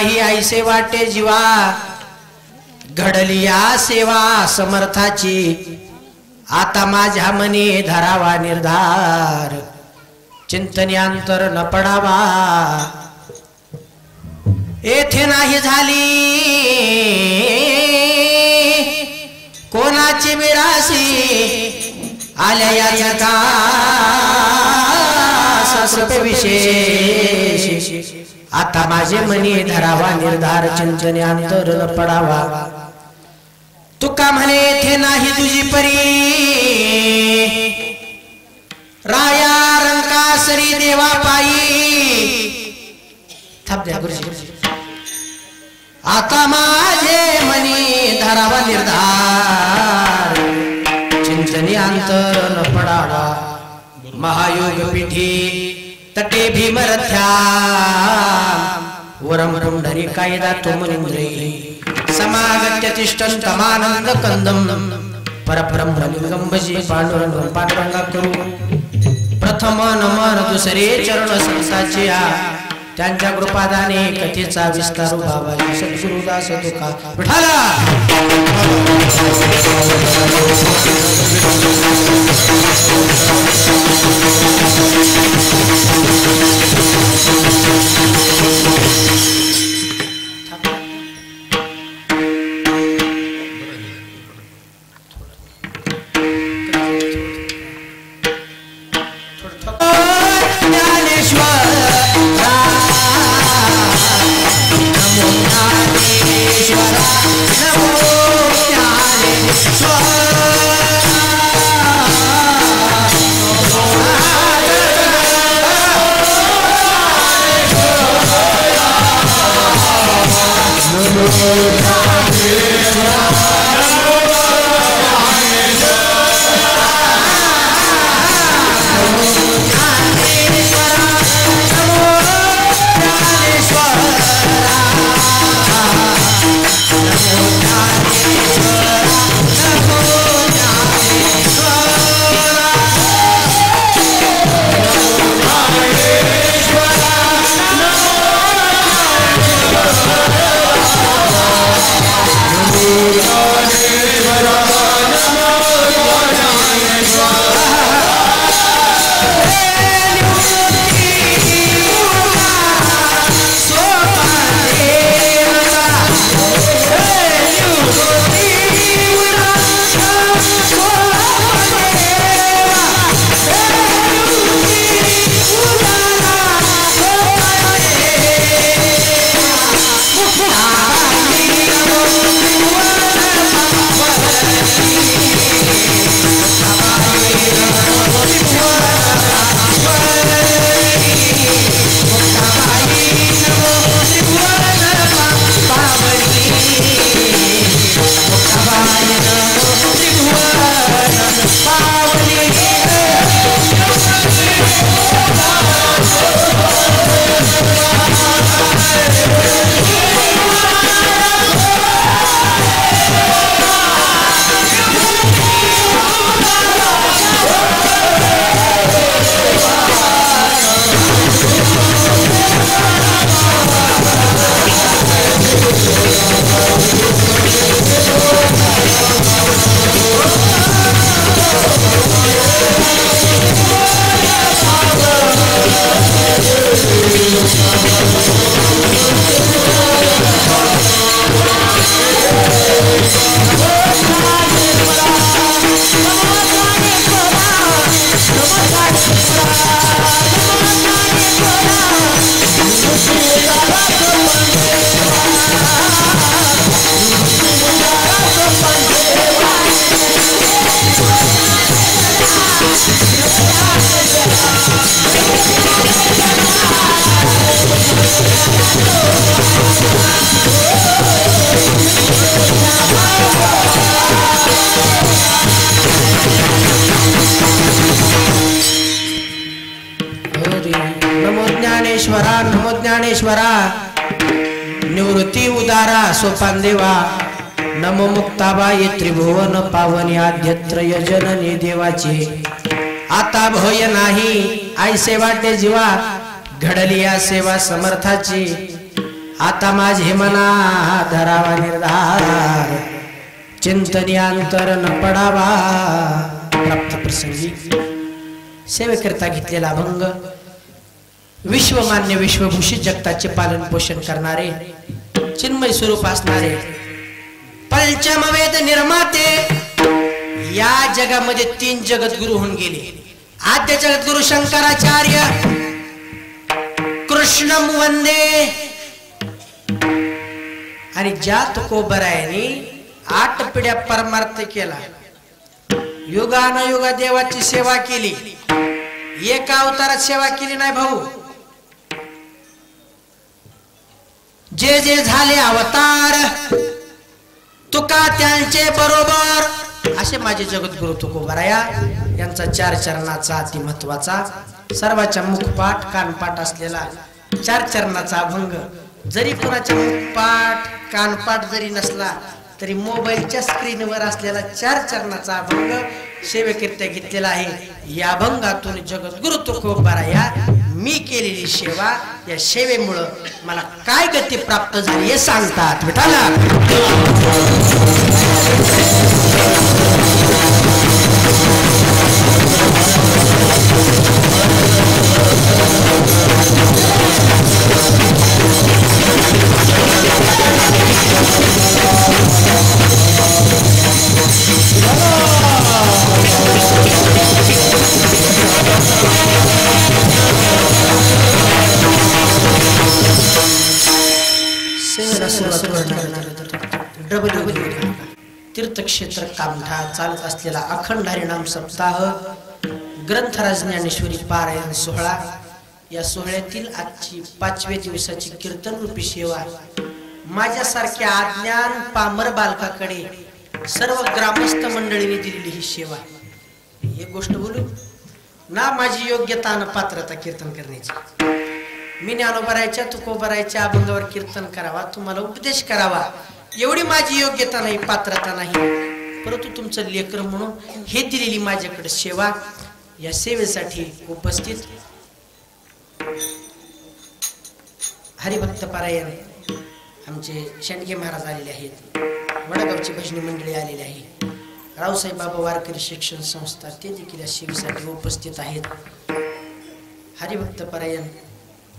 नाही ऐसे वाटे जीवा घडली या सेवा समर्थाची आता माझ्या मनी धरावा निर्धार चिंतन्यांतर न पडावा येथे नाही झाली कोणाची मिरासी आल्या या जगात विशेष आता माझे मनी धरावा निर्धार चिंतन्यांतर न पडावा तुका म्हणे येथे नाही तुझी परी राया रंकासरी देवा पायी थांब द्या गुरुजी आता माझे मनी धरावा निर्धार चिंतन्यांतर न पडावा महायोग पीठी तटे भीमरथ्या वरम पुंडरी कायदा तुमनिंद्रे समागत्य तिष्ठन्तमानंद कंदम परब्रह्मलिंगम भजे पांडुरंग पांडुरंगा करू प्रथम नमन दुसरे चरण संसाचे त्यांच्या कृपादाने कथेचा विस्तार बाबाजी सद्गुरुदास तुका विठाला ज्ञानेश्वरा नमो ज्ञानेश्वरा निवृत्ती उदारा सोपान देवा नमो मुक्ताबाई त्रिभुवन पावनी आद्यत्रय जननी देवाची आता भय नाही ऐसे वाटे जीवा घडली या सेवा समर्थाची आता माझे मना धरावा निर्धार चिंतनी अंतर न पडावा प्राप्त प्रसंगी सेवेकरता घेतलेला अभंग विश्वमान्य विश्वभूषित जगताचे पालन पोषण करणारे चिन्मय स्वरूप असणारे पंचमवेद निर्माते या जगामध्ये 3 जगद्गुरु होऊन गेले. आद्य जगद्गुरु शंकराचार्य कृष्णम वंदे आणि ज्या तुकोबरायांनी 8 पिढ्या परमार्थ केला युगानुयुगा देवाची सेवा केली एका अवतारात सेवा केली नाही भाऊ. जे जे झाले अवतार तुका त्यांचे बरोबर असे माझे जगद्गुरु तुकोबराया यांचा 4 चरणाचा अति महत्वाचा सर्वांच्या मुखपाठ कानपाठ असलेला 4 चरणाचा अभंग जरी कोणाच्या मुखपाठ कानपाठ जरी नसला तरी मोबाईलच्या स्क्रीनवर असलेला 4 चरणाचा अभंग सेवेकरित्या घेतलेला आहे. या अभंगातून जगद्गुरु तुकोबराया मी केलेली सेवा या सेवेमुळे मला काय गती प्राप्त झाली हे सांगतात. विठाला तीर्थक्षेत्र कामठा चालत असलेला अखंड हरिनाम सप्ताह ग्रंथराज ज्ञानेश्वरी पारायण सोहळा या सोहळ्यातील आजची 5व्या दिवसाची कीर्तन रूपी सेवा माझ्यासारख्या अज्ञान पामर बालकाकडे सर्व ग्रामस्थ मंडळीने दिलेली ही सेवा. एक गोष्ट बोलू ना माझी योग्यता न पात्रता कीर्तन करण्याची. मी ज्ञानोबरायच्या तुकोबरायच्या अभंगावर कीर्तन करावा तुम्हाला उपदेश करावा एवढी माझी योग्यता नाही पात्रता नाही परंतु तुमचं लेकर म्हणून हे दिलेली माझ्याकडे सेवा या सेवेसाठी उपस्थित हरिभक्त पारायण आमचे शेंडगे महाराज आलेले आहेत. वडगावची भजनी मंडळी आलेली आहे. रावसाहेब बाबा वारकरी शिक्षण संस्था ते देखील या सेवेसाठी उपस्थित आहेत. हरिभक्त पारायण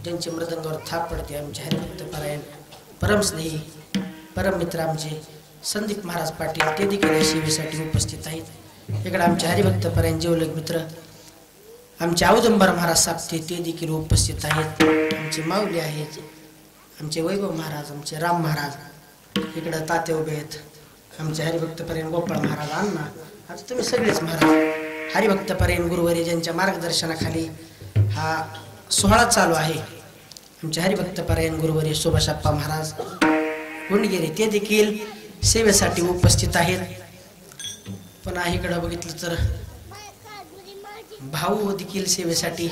ज्यांचे मृदंगावर थाप पडते आमचे हरिभक्त पारायण परमस्नेही परम मित्र आमचे संदीप महाराज पाटील ते देखील या सेवेसाठी उपस्थित आहेत. इकडे आमचे हरिभक्त पारायण जेवलग मित्र आमचे औदुंबर महाराज साप्ते ते देखील उपस्थित आहेत. आमचे माऊली आहेत आमचे वैभव महाराज आमचे राम महाराज इकडं ताते उभे आहेत. आमचे हरिभक्त पारायण गोपाळ महाराज अण्णा आता तुम्ही सगळेच महाराज हरिभक्त पारायण गुरुवारी ज्यांच्या मार्गदर्शनाखाली हा सोहळा चालू आहे. आमचे हरिभक्त पारायण गुरुवारी सुभाषप्पा महाराज गुंडगिरी ते देखील सेवेसाठी उपस्थित आहेत. पण इकडं बघितलं तर भाऊ देखील सेवेसाठी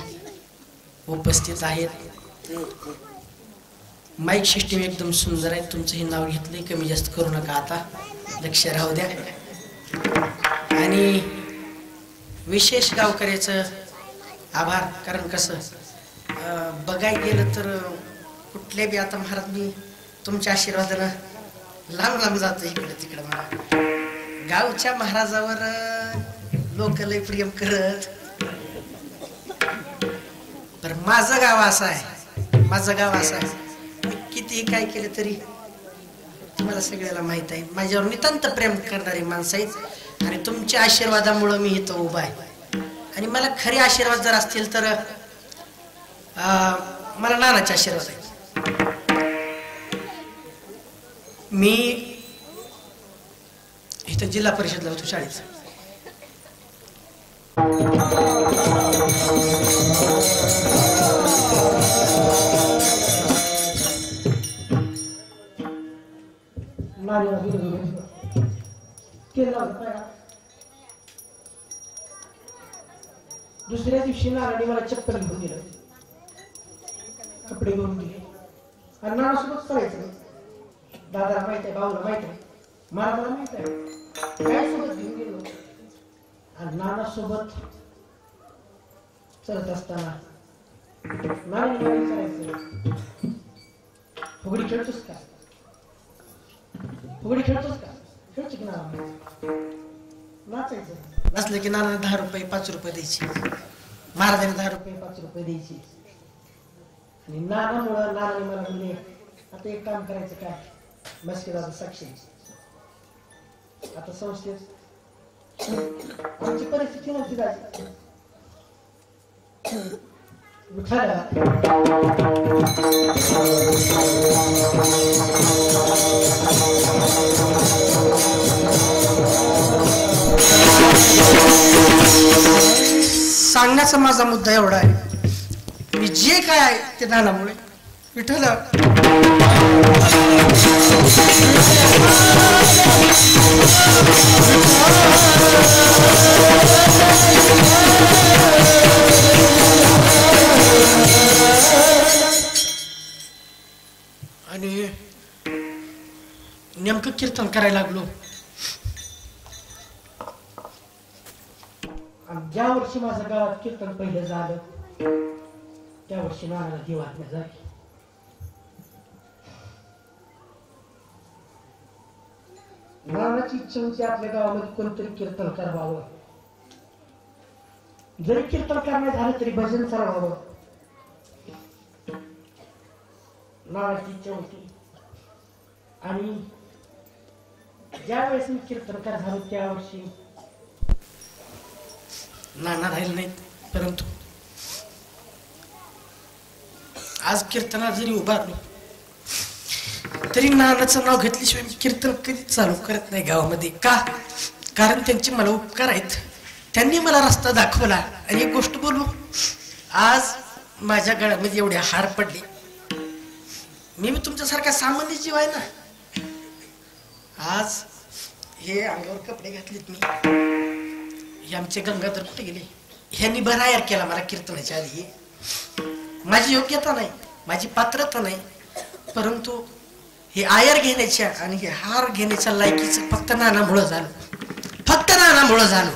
उपस्थित आहेत. माईक सिस्टीम एकदम सुंदर आहे. तुमचं हे नाव घेतलंय कमी जास्त करू नका आता लक्ष राहू द्या. आणि विशेष गावकऱ्याचं आभार कारण कसं बघाय गेलं तर कुठल्या बी आता महाराज मी तुमच्या आशीर्वादानं लांब लांब जातो इकडे तिकडे. मला गावच्या महाराजावर लोक लय प्रेम करत पर माझं गाव असं आहे मी कितीही काय केलं तरी तुम्हाला सगळ्याला माहित आहे माझ्यावर नितांत प्रेम करणारी माणसं आहेत. आणि तुमच्या आशीर्वादामुळे मी इथं उभा आहे. आणि मला खरे आशीर्वाद जर असतील तर मला नानाचे आशीर्वाद आहेत. मी इथं जिल्हा परिषदला होतो शाळेत. दुसऱ्या दिवशी नारायणी मला चप्पल घेऊन दिलं कपडे घेऊन दिले आणि नानासोबत करायचं. दादाला माहित आहे भाऊला माहित आहे मला माहित आहे काय सोबत घेऊन गेलो. आणि नानासोबत चलत असताना नारायणी करायचं फुगडी खेळतोस का? फुगडी खेळतोस का? खेळतो की नाना? नाचायचं नसलं की नाना 10 रुपये 5 रुपये द्यायची, महाराजांनी 10 रुपये 5 रुपये द्यायची. आणि नानामुळं नानाने मला म्हणले आता एक काम करायचं काय, मस्किदाचा साक्षी आता संस्थेत आमची परिस्थिती नव्हती जायची. सांगण्याचा माझा मुद्दा एवढा आहे, मी जे काय आहे ते नानामुळे. विठ्ठल आणि नेमकं कीर्तन करायला लागलो. ज्या वर्षी माझं गावात कीर्तन पहिलं झालं त्या वर्षी नानाला दिवाळी झाली. नानाची इच्छा होती आपल्या गावामध्ये कोणतरी कीर्तन करावं, जरी कीर्तन करणं झालं तरी भजन करावं. नानाची इच्छा होती. आणि ज्या वेळेस मी कीर्तनकार झालो त्या वर्षी नाना राहिले नाहीत, परंतु आज कीर्तनात जरी उभारलो तरी नानाचं नाव घेतल्याशिवाय मी कीर्तन कधीच चालू करत नाही गावामध्ये. का? कारण त्यांचे मला उपकार आहेत, त्यांनी मला रस्ता दाखवला. आणि एक गोष्ट बोलू, आज माझ्या गळ्यामध्ये एवढे हार पडले. मी तुमच्यासारखा सामान्य जीव आहे ना. आज हे अंगावर कपडे घातलेत मी, हे आमचे गंगाधर कुठे गेले, ह्यांनी बरायार केला मला कीर्तनाच्या आधी. माझी योग्यता नाही, माझी पात्रता नाही, परंतु हे आयर घेण्याच्या आणि हे हार घेण्याच्या लायकीचं फक्त नानामुळं झालं, फक्त नानामुळं झालं.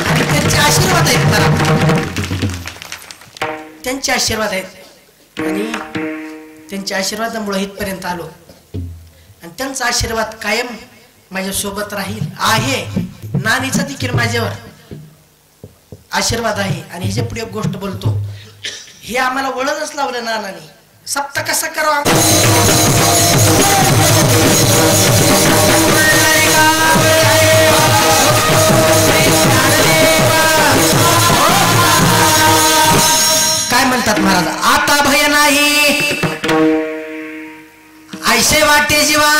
आणि त्यांचे आशीर्वाद आहेत मला, त्यांचे आशीर्वाद आहेत. आणि त्यांच्या आशीर्वादामुळे इथपर्यंत आलो. आणि त्यांचा आशीर्वाद कायम माझ्या सोबत राहील आहे. नानीचा देखील माझ्यावर आशीर्वाद आहे. आणि ह्याच्या पुढे एक गोष्ट बोलतो, हे आम्हाला वळणच लावलं नानाने. सप्ता कसा करावा काय म्हणतात महाराज, आता भय नाही ऐसे वाटे जीवा.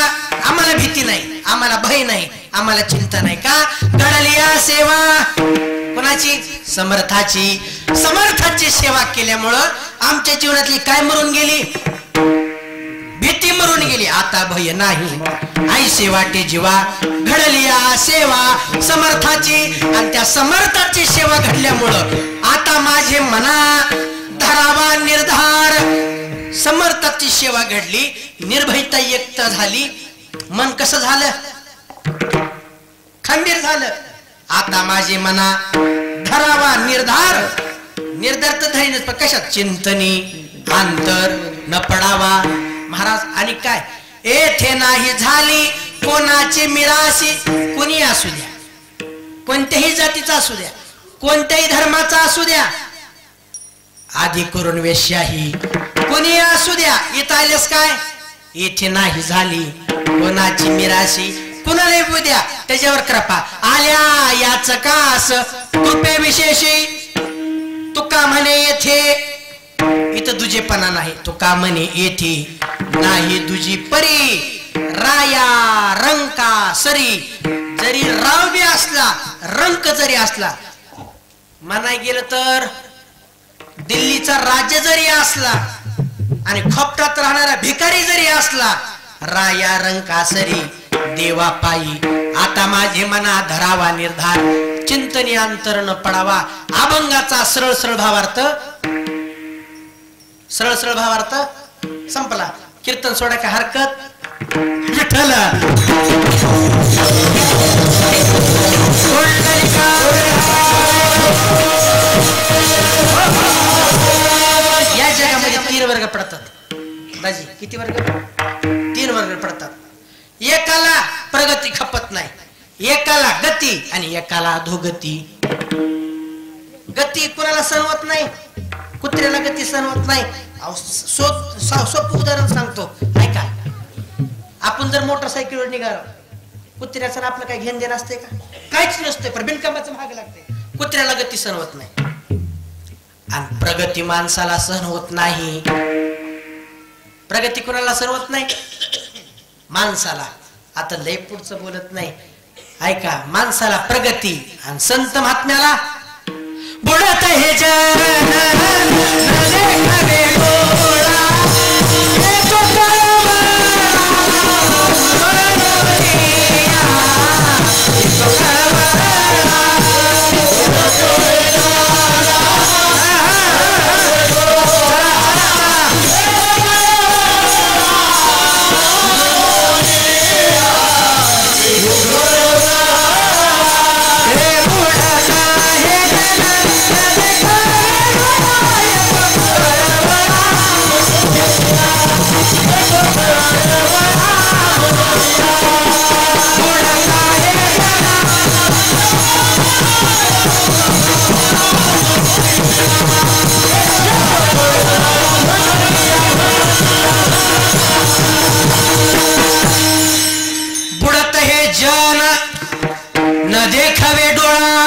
आम्हाला भीती नाही, आम्हाला भय नाही, आम्हाला चिंता नाही. का? घडलिया सेवा कोणाची? समर्थाची. समर्थाची सेवा केल्यामुळं आमच्या जीवनातली काय मरून गेली? भीती मरून गेली. आता भय नाही ऐसे वाटे जीवा, घडलिया सेवा समर्थाची. आणि त्या समर्थाची सेवा घडल्यामुळं आता माझे मना धरावा निर्धार. समर्थाची सेवा घडली, निर्भयता व्यक्त झाली, मन कसं झालं? खंबीर झालं. आता माझे मना धरावा निर्धार. निर्धार तर धरीनच, पण कशात? चिंतनी अंतर न पडावा. महाराज आणि काय? येथे नाही झाली कोणाची मिराशी. कोणी असू द्या, कोणत्याही जातीचा असू द्या, कोणत्याही धर्माचा असू द्या, आधी करून वेश्याही कोणी असू द्या. इथं आलेस काय? येथे नाही झाली कोणाची मिराशी. कुणाला येऊ द्या, त्याच्यावर कृपा. आल्या याच का असं कृपे विशेषी. तुका म्हणे येथे, इथं दुजेपणा नाही. तुका म्हणे येथे नाही दुजी परी. राया रंका सरी. जरी राव बी असला, रंक जरी असला, म्हणाय गेलं तर दिल्लीचा राज्य जरी असला आणि खोपटात राहणारा भिकारी जरी असला, राया रंका सरी देवा पायी. आता माझे मना धरावा निर्धार, चिंतनी अंतर न पडावा. अभंगाचा सरळ सरळ भावार्थ, सरळ सरळ भावार्थ संपला. कीर्तन सोडा का हरकत? विठ्ठल या जगामध्ये 3 वर्ग पडतात. दाजी किती वर्ग? 3 वर्ग पडतात. एकाला प्रगती खपत नाही, एकाला गती आणि एकाला अधोगती. गती कुणाला सहन होत नाही, कुत्र्याला गती सहन होत नाही. सोपं उदाहरण सांगतो ऐका. आपण जर मोटरसायकलवर निघालो, कुत्र्याचं आपलं काही घेण देणं असते का? काहीच नसते, पण बिनकामाचं भाग लागते. कुत्र्याला गती सहन होत नाही आणि प्रगती माणसाला सहन होत नाही. प्रगती कुणाला सहन होत नाही? माणसाला. आता लय पुढचं बोलत नाही ऐका. माणसाला प्रगती आणि संत महात्म्याला बुडत हे जन देखावे डोळा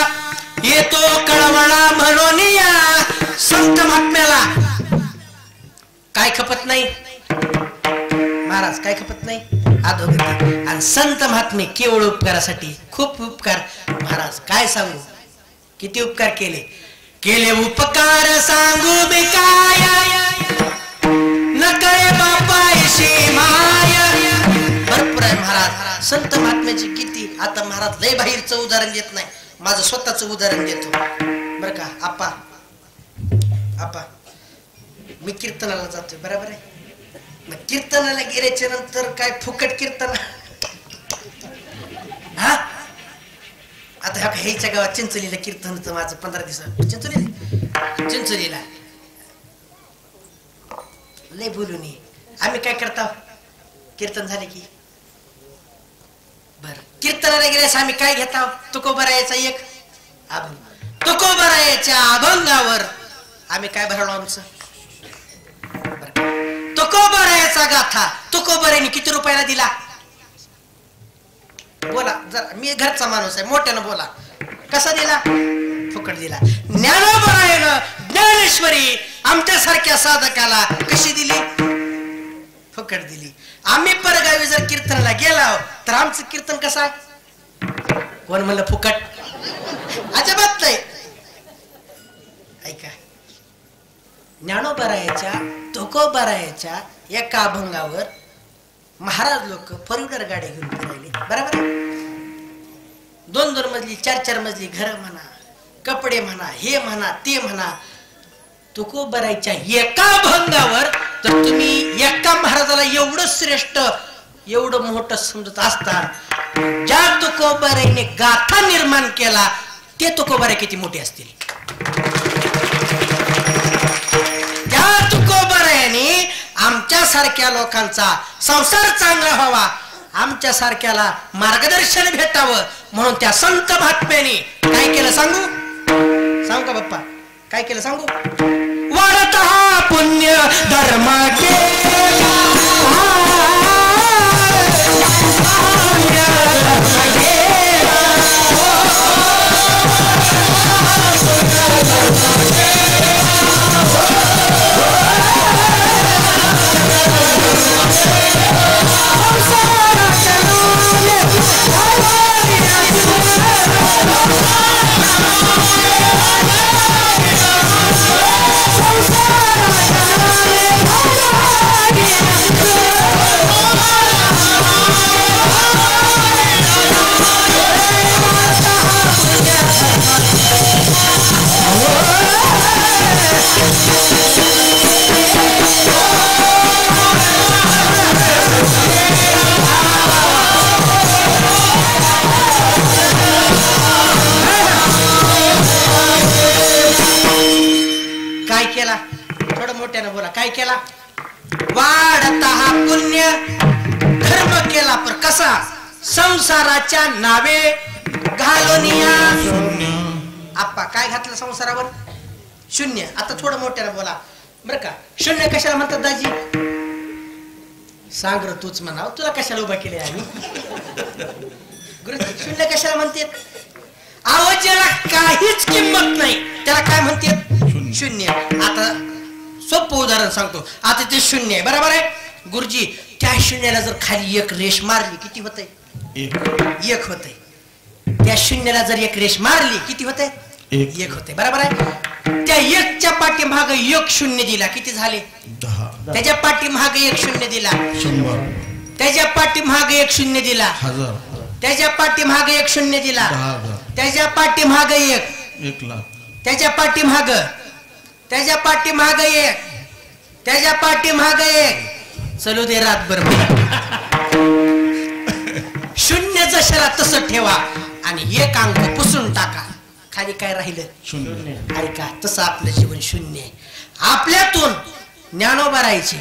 येतो कळवळा म्हणून या संत महात्म्याला काय खपत नाही महाराज, काय खपत नाही अधोगती. आणि संत महात्मे केवळ उपकारासाठी, खूप उपकार महाराज काय सांगू, किती उपकार केले. केले उपकार सांगू बे काय, नकळे बापायशी माय. भरपूर आहे महाराज संत महात्म्याची किती. आता महाराज लय बाहेरचं उदाहरण देत नाही, माझं स्वतःच उदाहरण देतो बरं का. आपा मी कीर्तनाला जातोय बरोबर आहे. मग कीर्तनाला गेल्याच्या नंतर काय फुकट कीर्तन हा. आता ह्याच्या गावात चिंचोलीला कीर्तन होतं माझं 15 दिवस. चिंचोलीला लय बोलून आम्ही काय करतो, कीर्तन झाले की बर कीर्तनाला गेल्यास आम्ही काय घेता, तुकोबरायाचा एक अभंग. तुकोबरायाच्या अभंगावर आम्ही काय भरलो आमचं. तुकोबरायाचा गाथा तुकोबरायाने किती रुपयाला दिला बोला जरा. मी घरचा माणूस आहे, मोठ्यानं बोला. कसा दिला? फुकट दिला. ज्ञानोबरायानं ज्ञानेश्वरी आमच्यासारख्या साधकाला कशी दिली? फुकट दिली. आम्ही परगावी जर कीर्तनाला गेलो तर आमचं कीर्तन कसं आहे? कोण म्हणलं फुकट? अजिबात नाही. ऐका, ज्ञानोबरायाच्या तुकोबरायाच्या एका अभंगावर महाराज लोक 4 व्हीलर गाड्या घेऊन फिरायले बरोबर. 2-2 मजली 4-4 मजली घर म्हणा, कपडे म्हणा, हे म्हणा ते म्हणा. तुकोबरायाच्या एका अभंगावर तर तुम्ही एका महाराजाला एवढं श्रेष्ठ एवढं मोठं समजत असता, ज्या तुकोबरायाने गाथा निर्माण केला ते तुकोबराय किती मोठे असतील. त्या तुकोबरायाने आमच्या सारख्या लोकांचा संसार चांगला व्हावा, आमच्या सारख्याला मार्गदर्शन भेटावं म्हणून त्या संत महात्म्याने काय केलं सांगू का बाप्पा? काय केलं सांगू? वाढत हा पुण्य धर्म केला, काय केला? थोडं मोठ्यानं बोला. काय केला? वाढत असा संसाराच्या नावे घालोनिया. आप्पा काय घातलं संसारावर? शून्य. आता थोडं मोठ्यानं बोला बर का. शून्य कशाला म्हणतात दाजी? सांग र तूच म्हणाव, तुला कशाला उभा केले आम्ही? शून्य कशाला म्हणतात? आवाज ज्याला काहीच किंमत नाही त्याला काय म्हणतात? शून्य. आता सोपं उदाहरण सांगतो. आता ते शून्य आहे बरोबर आहे गुरुजी. त्या शून्याला जर खाली एक रेष मारली किती होतंय? एक होतंय. त्या शून्याला जर एक रेष मारली किती होतंय? एक होतंय बरोबर आहे. त्या एकच्या पाठीमागे एक शून्य दिला किती झाले? 10. त्याच्या पाठीमागे एक शून्य दिला 100. त्याच्या पाठीमागे एक शून्य दिला 1000. त्याच्या पाठीमागे एक शून्य दिला 10,000. त्याच्या पाठीमागे एक 1,00,000. त्याच्या पाठीमाग त्याच्या पाठीमाग एक त्याच्या पाठीमाग एक. चलू दे रातभर. शून्य जशाला तसं ठेवा आणि एक अंक पुसून टाका, खाली काय राहिलं? शून्य. ऐका तसं आपलं जीवन शून्य आहे. आपल्यातून ज्ञानोबा राहायचे,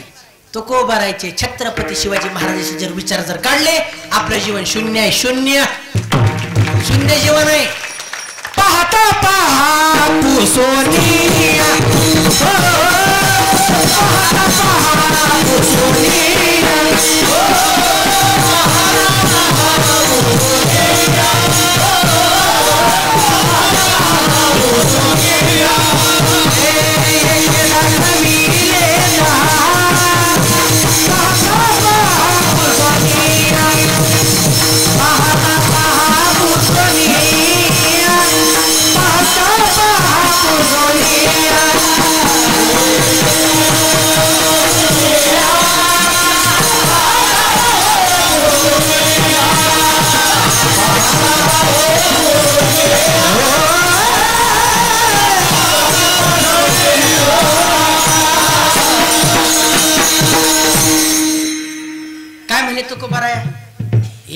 तुकोबा राहायचे, छत्रपती शिवाजी महाराजांचे जर विचार जर काढले आपलं जीवन शून्य आहे. शून्य शून्य जीवन आहे. पाहता पहा पुसोनिया, पाहता पहा पुसोनिया,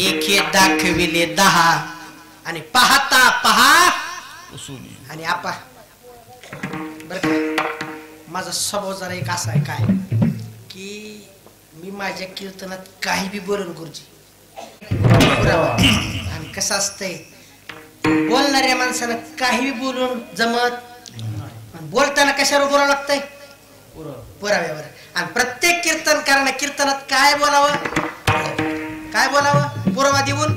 एके दाखविले 10 आणि पाहता पहा आणि आपा. बर का माझा स्वभाव जरा एक असा आहे काय की मी माझ्या कीर्तनात काही बी बोलून गुरुजी. आणि कसं असतंय बोलणाऱ्या माणसानं काही बी बोलून जमत, बोलताना कशावर बोलावं लागतंय? पुराव्यावर. आणि प्रत्येक कीर्तनकारानं कीर्तनात काय बोलावं? काय बोलावं? पुरावा देऊन